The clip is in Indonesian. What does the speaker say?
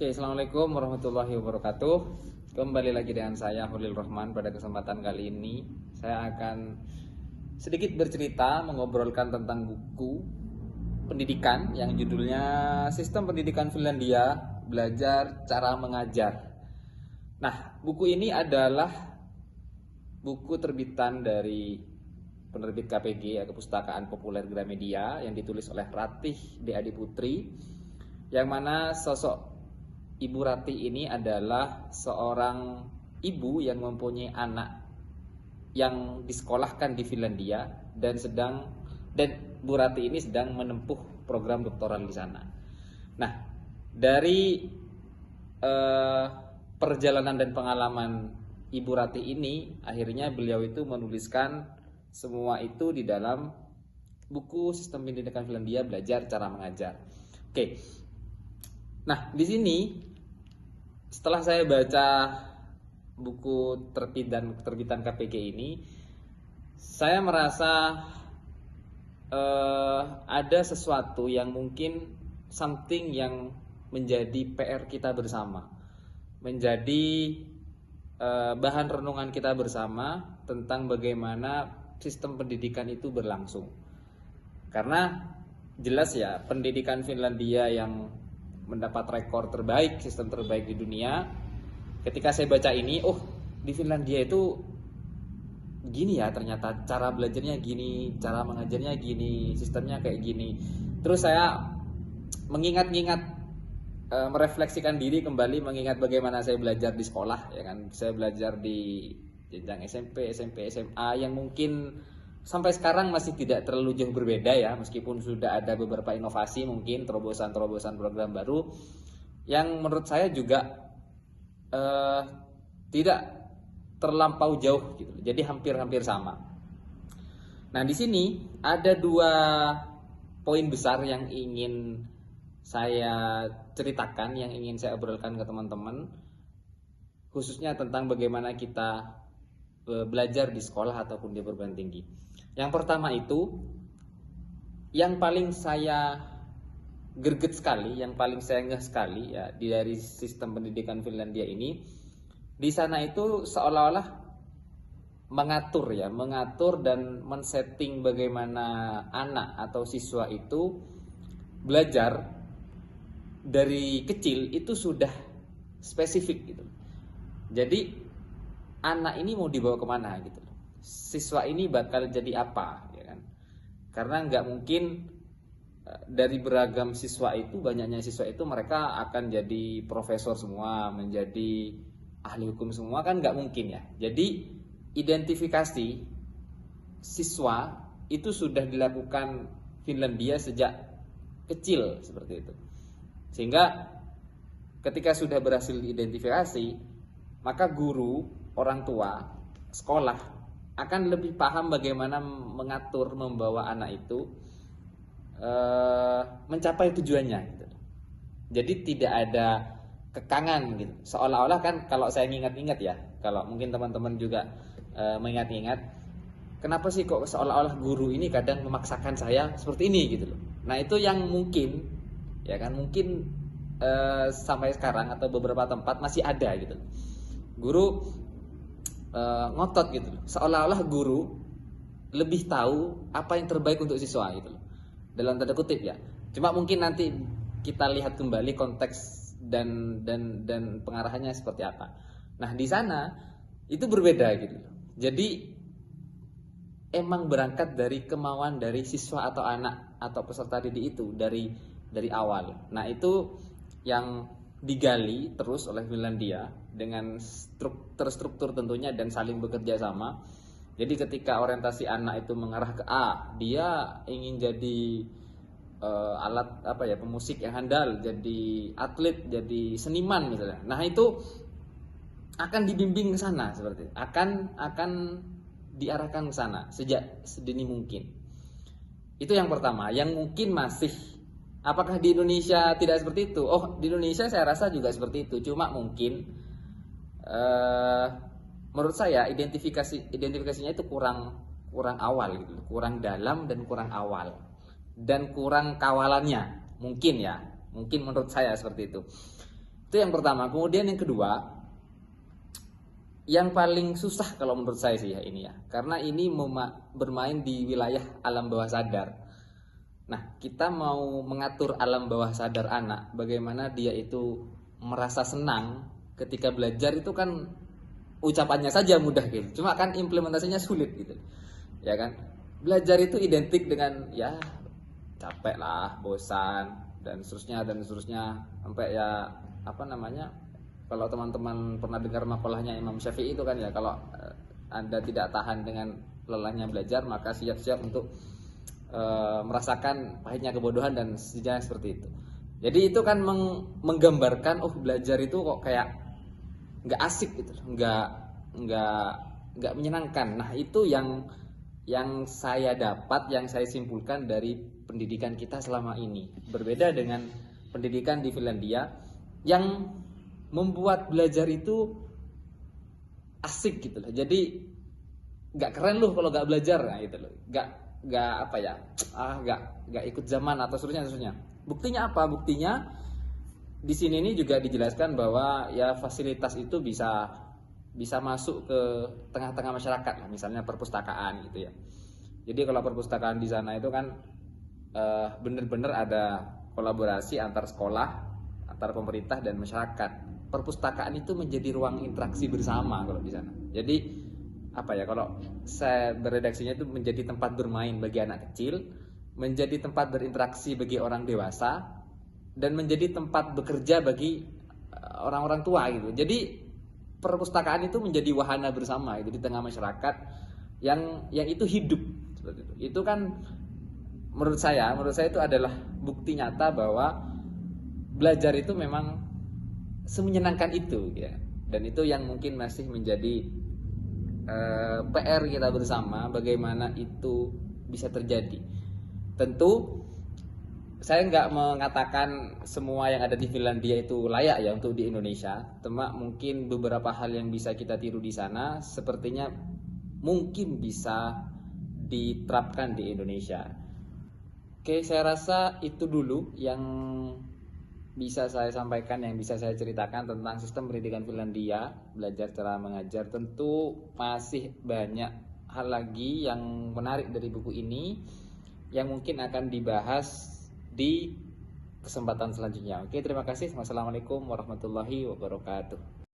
Oke, Assalamualaikum warahmatullahi wabarakatuh. Kembali lagi dengan saya Holil Rohman. Pada kesempatan kali ini saya akan sedikit bercerita, mengobrolkan tentang buku pendidikan yang judulnya Sistem Pendidikan Finlandia, Belajar Cara Mengajar. Nah, buku ini adalah buku terbitan dari penerbit KPG, Kepustakaan Populer Gramedia, yang ditulis oleh Ratih D. Adiputri, yang mana sosok Ibu Ratih ini adalah seorang ibu yang mempunyai anak yang disekolahkan di Finlandia dan Bu Ratih ini sedang menempuh program doktoral di sana. Nah, dari perjalanan dan pengalaman Ibu Ratih ini, akhirnya beliau itu menuliskan semua itu di dalam buku Sistem Pendidikan Finlandia, Belajar Cara Mengajar. Oke. Nah, di sini setelah saya baca buku terbitan KPG ini, saya merasa ada sesuatu yang mungkin something yang menjadi PR kita bersama, menjadi bahan renungan kita bersama tentang bagaimana sistem pendidikan itu berlangsung. Karena jelas ya, pendidikan Finlandia yang mendapat rekor terbaik, sistem terbaik di dunia. Ketika saya baca ini, di Finlandia itu gini ya, ternyata cara belajarnya gini, cara mengajarnya gini, sistemnya kayak gini. Terus saya mengingat-ingat, merefleksikan diri kembali, mengingat bagaimana saya belajar di sekolah, ya kan. Saya belajar di jenjang SMP, SMA yang mungkin sampai sekarang masih tidak terlalu jauh berbeda ya, meskipun sudah ada beberapa inovasi, mungkin terobosan-terobosan program baru yang menurut saya juga tidak terlampau jauh gitu. Jadi hampir-hampir sama. Nah, di sini ada dua poin besar yang ingin saya ceritakan, yang ingin saya obrolkan ke teman-teman, khususnya tentang bagaimana kita belajar di sekolah ataupun di perguruan tinggi. Yang pertama itu, yang paling saya greget sekali, yang paling saya ngeh sekali ya dari sistem pendidikan Finlandia ini, di sana itu seolah-olah mengatur dan men-setting bagaimana anak atau siswa itu belajar dari kecil itu sudah spesifik gitu. Jadi anak ini mau dibawa kemana gitu, siswa ini bakal jadi apa, ya kan? Karena nggak mungkin dari beragam siswa itu, banyaknya siswa itu mereka akan jadi profesor semua, menjadi ahli hukum semua, kan nggak mungkin ya. Jadi identifikasi siswa itu sudah dilakukan Finlandia sejak kecil seperti itu, sehingga ketika sudah berhasil diidentifikasi, maka guru, orang tua, sekolah akan lebih paham bagaimana mengatur, membawa anak itu mencapai tujuannya gitu. Jadi tidak ada kekangan gitu. Seolah-olah kan, kalau saya ingat-ingat ya, kalau mungkin teman-teman juga mengingat-ingat, kenapa sih kok seolah-olah guru ini kadang memaksakan saya seperti ini gitu loh. Nah, itu yang mungkin ya kan, mungkin sampai sekarang atau beberapa tempat masih ada gitu. Guru ngotot gitu loh. Seolah-olah guru lebih tahu apa yang terbaik untuk siswa gitu loh. Dalam tanda kutip ya. Cuma mungkin nanti kita lihat kembali konteks dan pengarahannya seperti apa. Nah, di sana itu berbeda gitu loh. Jadi emang berangkat dari kemauan dari siswa atau anak atau peserta didik itu dari awal. Nah, itu yang digali terus oleh Finlandia dengan terstruktur tentunya dan saling bekerja sama. Jadi ketika orientasi anak itu mengarah ke A, dia ingin jadi pemusik yang handal, jadi atlet, jadi seniman misalnya. Nah, itu akan dibimbing ke sana, seperti itu. Akan diarahkan ke sana sejak sedini mungkin. Itu yang pertama, yang mungkin masih. Apakah di Indonesia tidak seperti itu? Di Indonesia saya rasa juga seperti itu. Cuma mungkin menurut saya identifikasinya itu kurang awal gitu, kurang dalam dan kurang awal, dan kurang kawalannya mungkin ya, mungkin menurut saya seperti itu. Itu yang pertama. Kemudian yang kedua, yang paling susah kalau menurut saya sih ya ini ya, karena ini bermain di wilayah alam bawah sadar. Nah, kita mau mengatur alam bawah sadar anak, bagaimana dia itu merasa senang ketika belajar, itu kan ucapannya saja mudah gitu, cuma kan implementasinya sulit gitu, ya kan? Belajar itu identik dengan ya capek lah, bosan dan seterusnya, sampai ya apa namanya, kalau teman-teman pernah dengar makalahnya Imam Syafi'i itu kan ya, kalau Anda tidak tahan dengan lelahnya belajar, maka siap-siap untuk merasakan pahitnya kebodohan dan sejenis seperti itu. Jadi itu kan menggambarkan, oh belajar itu kok kayak nggak asik gitu, nggak menyenangkan. Nah itu yang saya dapat, yang saya simpulkan dari pendidikan kita selama ini. Berbeda dengan pendidikan di Finlandia yang membuat belajar itu asik gitu loh. Jadi nggak keren loh kalau nggak belajar, nah gitu loh. Nggak apa ya, nggak ikut zaman atau seterusnya. Buktinya apa? Buktinya di sini ini juga dijelaskan bahwa ya fasilitas itu bisa masuk ke tengah-tengah masyarakat lah, misalnya perpustakaan gitu ya. Jadi kalau perpustakaan di sana itu kan benar-benar ada kolaborasi antar sekolah, antar pemerintah dan masyarakat. Perpustakaan itu menjadi ruang interaksi bersama kalau di sana. Jadi apa ya, kalau saya beredaksinya itu menjadi tempat bermain bagi anak kecil, menjadi tempat berinteraksi bagi orang dewasa, dan menjadi tempat bekerja bagi orang-orang tua gitu. Jadi perpustakaan itu menjadi wahana bersama itu di tengah masyarakat yang itu hidup seperti itu. Itu kan menurut saya itu adalah bukti nyata bahwa belajar itu memang semenyenangkan itu ya. Dan itu yang mungkin masih menjadi PR kita bersama, bagaimana itu bisa terjadi. Tentu saya nggak mengatakan semua yang ada di Finlandia itu layak ya untuk di Indonesia. Cuma mungkin beberapa hal yang bisa kita tiru di sana sepertinya mungkin bisa diterapkan di Indonesia. Oke, saya rasa itu dulu yang bisa saya sampaikan, yang bisa saya ceritakan tentang sistem pendidikan Finlandia, belajar cara mengajar. Tentu masih banyak hal lagi yang menarik dari buku ini yang mungkin akan dibahas di kesempatan selanjutnya. Oke, terima kasih. Wassalamualaikum warahmatullahi wabarakatuh.